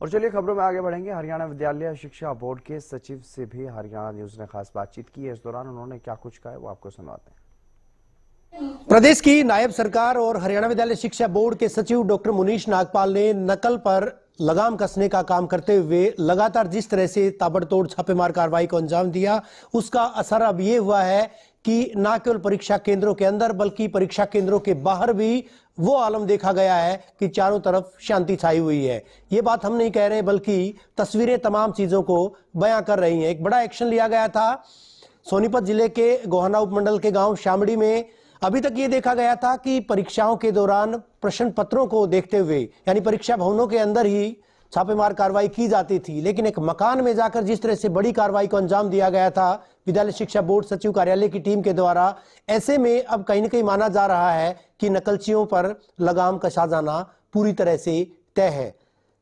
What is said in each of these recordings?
और चलिए खबरों में आगे बढ़ेंगे। हरियाणा विद्यालय शिक्षा बोर्ड के सचिव से भी हरियाणा न्यूज ने खास बातचीत की है। इस दौरान उन्होंने क्या कुछ कहा है वो आपको सुनवाते हैं। प्रदेश की नायब सरकार और हरियाणा विद्यालय शिक्षा बोर्ड के सचिव डॉक्टर मुनीश नागपाल ने नकल पर लगाम कसने का काम करते हुए लगातार जिस तरह से ताबड़तोड़ छापेमार कार्रवाई को अंजाम दिया, उसका असर अब ये हुआ है कि न केवल परीक्षा केंद्रों के अंदर बल्कि परीक्षा केंद्रों के बाहर भी वो आलम देखा गया है कि चारों तरफ शांति छाई हुई है। ये बात हम नहीं कह रहे बल्कि तस्वीरें तमाम चीजों को बयां कर रही हैं। एक बड़ा एक्शन लिया गया था सोनीपत जिले के गोहाना उपमंडल के गांव शामड़ी में। अभी तक ये देखा गया था कि परीक्षाओं के दौरान प्रश्न पत्रों को देखते हुए यानी परीक्षा भवनों के अंदर ही छापेमार कार्रवाई की जाती थी, लेकिन एक मकान में जाकर जिस तरह से बड़ी कार्रवाई को अंजाम दिया गया था विद्यालय शिक्षा बोर्ड सचिव कार्यालय की टीम के द्वारा, ऐसे में अब कहीं न कहीं माना जा रहा है कि नकलचियों पर लगाम कसा जाना पूरी तरह से तय है।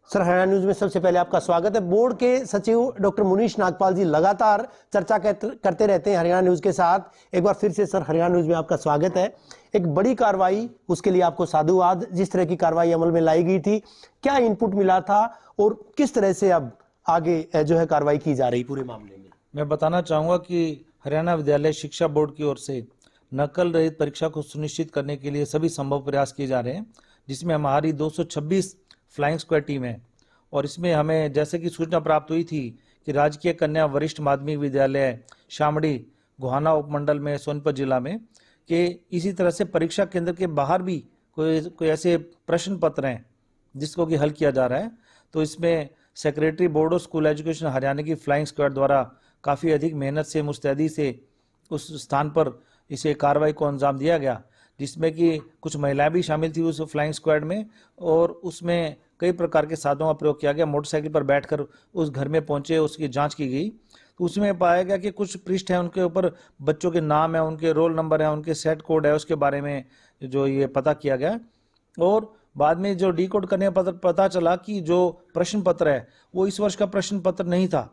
सर, हरियाणा न्यूज में सबसे पहले आपका स्वागत है। बोर्ड के सचिव डॉक्टर मुनीश नागपाल जी लगातार चर्चा करते रहते हैं हरियाणा न्यूज के साथ। एक बार फिर से सर हरियाणा न्यूज में आपका स्वागत है। एक बड़ी कार्रवाई, उसके लिए आपको साधुवाद। जिस तरह की कार्रवाई अमल में लाई गई थी, क्या इनपुट मिला था और किस तरह से अब आगे जो है कार्रवाई की जा रही पूरे मामले में? मैं बताना चाहूँगा कि हरियाणा विद्यालय शिक्षा बोर्ड की ओर से नकल रहित परीक्षा को सुनिश्चित करने के लिए सभी संभव प्रयास किए जा रहे हैं, जिसमें हमारी 226 फ्लाइंग स्क्वाड टीम है। और इसमें हमें जैसे कि सूचना प्राप्त हुई थी कि राजकीय कन्या वरिष्ठ माध्यमिक विद्यालय शामड़ी गोहाना उपमंडल में सोनीपत जिला में कि इसी तरह से परीक्षा केंद्र के बाहर भी कोई ऐसे प्रश्न पत्र हैं जिसको कि हल किया जा रहा है। तो इसमें secretary board of school education Haryana की फ्लाइंग स्क्वाड द्वारा काफ़ी अधिक मेहनत से मुस्तैदी से उस स्थान पर इसे कार्रवाई को अंजाम दिया गया, जिसमें कि कुछ महिलाएं भी शामिल थी उस फ्लाइंग स्क्वाड में। और उसमें कई प्रकार के साधनों का प्रयोग किया गया। मोटरसाइकिल पर बैठकर उस घर में पहुंचे, उसकी जांच की गई तो उसमें पाया गया कि कुछ पृष्ठ हैं, उनके ऊपर बच्चों के नाम है, उनके रोल नंबर है, उनके सेट कोड है, उसके बारे में जो ये पता किया गया। और बाद में जो डिकोड करने का पता चला कि जो प्रश्न पत्र है वो इस वर्ष का प्रश्न पत्र नहीं था।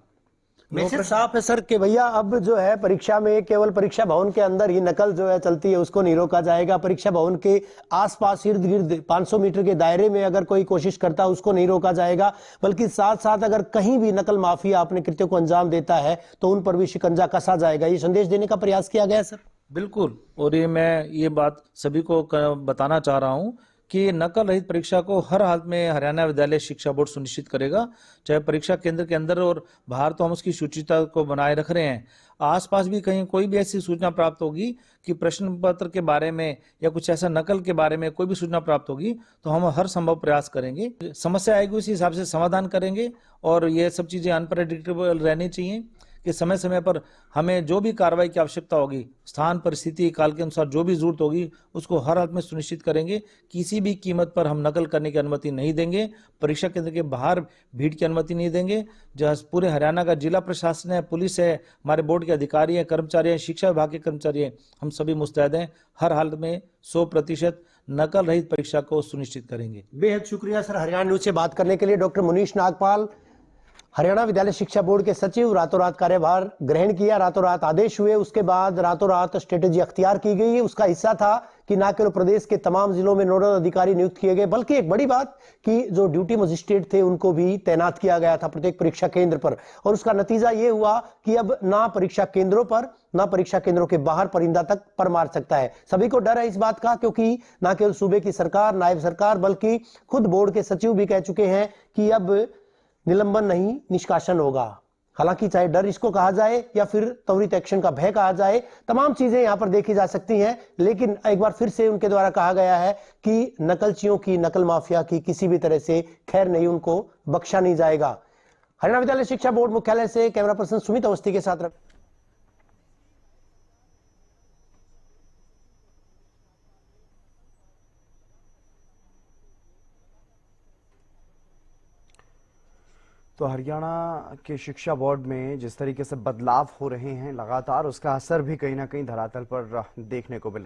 मैसेज साफ है सर कि भैया अब जो है परीक्षा में केवल परीक्षा भवन के अंदर ही नकल जो है चलती है, उसको नहीं रोका जाएगा। परीक्षा भवन के आसपास इर्द गिर्द 500 मीटर के दायरे में अगर कोई कोशिश करता है उसको नहीं रोका जाएगा, बल्कि साथ साथ अगर कहीं भी नकल माफिया अपने कृत्यों को अंजाम देता है तो उन पर भी शिकंजा कसा जाएगा। ये संदेश देने का प्रयास किया गया सर। बिल्कुल। और ये बात सभी को बताना चाह रहा हूँ कि नकल रहित परीक्षा को हर हाल में हरियाणा विद्यालय शिक्षा बोर्ड सुनिश्चित करेगा, चाहे परीक्षा केंद्र के अंदर और बाहर। तो हम उसकी शुचिता को बनाए रख रहे हैं। आसपास भी कहीं कोई भी ऐसी सूचना प्राप्त होगी कि प्रश्न पत्र के बारे में या कुछ ऐसा नकल के बारे में कोई भी सूचना प्राप्त होगी तो हम हर संभव प्रयास करेंगे। समस्या आएगी उसी हिसाब से समाधान करेंगे। और ये सब चीजें अनप्रेडिक्टेबल रहनी चाहिए कि समय समय पर हमें जो भी कार्रवाई की आवश्यकता होगी, स्थान परिस्थिति काल के अनुसार जो भी जरूरत होगी उसको हर हाल में सुनिश्चित करेंगे। किसी भी कीमत पर हम नकल करने की अनुमति नहीं देंगे। परीक्षा केंद्र के बाहर भीड़ की अनुमति नहीं देंगे। जहाँ पूरे हरियाणा का जिला प्रशासन है, पुलिस है, हमारे बोर्ड के अधिकारी हैं, कर्मचारी हैं, शिक्षा विभाग के कर्मचारी हैं, हम सभी मुस्तैद हैं। हर हाल में 100% नकल रहित परीक्षा को सुनिश्चित करेंगे। बेहद शुक्रिया सर हरियाणा न्यूज से बात करने के लिए। डॉक्टर मुनीश नागपाल, हरियाणा विद्यालय शिक्षा बोर्ड के सचिव, रातों रात कार्यभार ग्रहण किया, रातों रात आदेश हुए, उसके बाद रातों रात स्ट्रेटेजी अख्तियार की गई। उसका हिस्सा था कि न केवल प्रदेश के तमाम जिलों में नोडल अधिकारी नियुक्त किए गए, बल्कि एक बड़ी बात कि जो ड्यूटी मजिस्ट्रेट थे उनको भी तैनात किया गया था प्रत्येक परीक्षा केंद्र पर। और उसका नतीजा ये हुआ कि अब ना परीक्षा केंद्रों पर ना परीक्षा केंद्रों के बाहर परिंदा तक पर मार सकता है। सभी को डर है इस बात का, क्योंकि न केवल सूबे की सरकार, नायब सरकार, बल्कि खुद बोर्ड के सचिव भी कह चुके हैं कि अब निलंबन नहीं, निष्कासन होगा। हालांकि चाहे डर इसको कहा जाए या फिर त्वरित एक्शन का भय कहा जाए, तमाम चीजें यहां पर देखी जा सकती हैं, लेकिन एक बार फिर से उनके द्वारा कहा गया है कि नकलचियों की, नकल माफिया की किसी भी तरह से खैर नहीं, उनको बख्शा नहीं जाएगा। हरियाणा विद्यालय शिक्षा बोर्ड मुख्यालय से कैमरा पर्सन सुमित अवस्थी के साथ तो हरियाणा के शिक्षा बोर्ड में जिस तरीके से बदलाव हो रहे हैं लगातार, उसका असर भी कहीं ना कहीं धरातल पर देखने को मिल रहा है।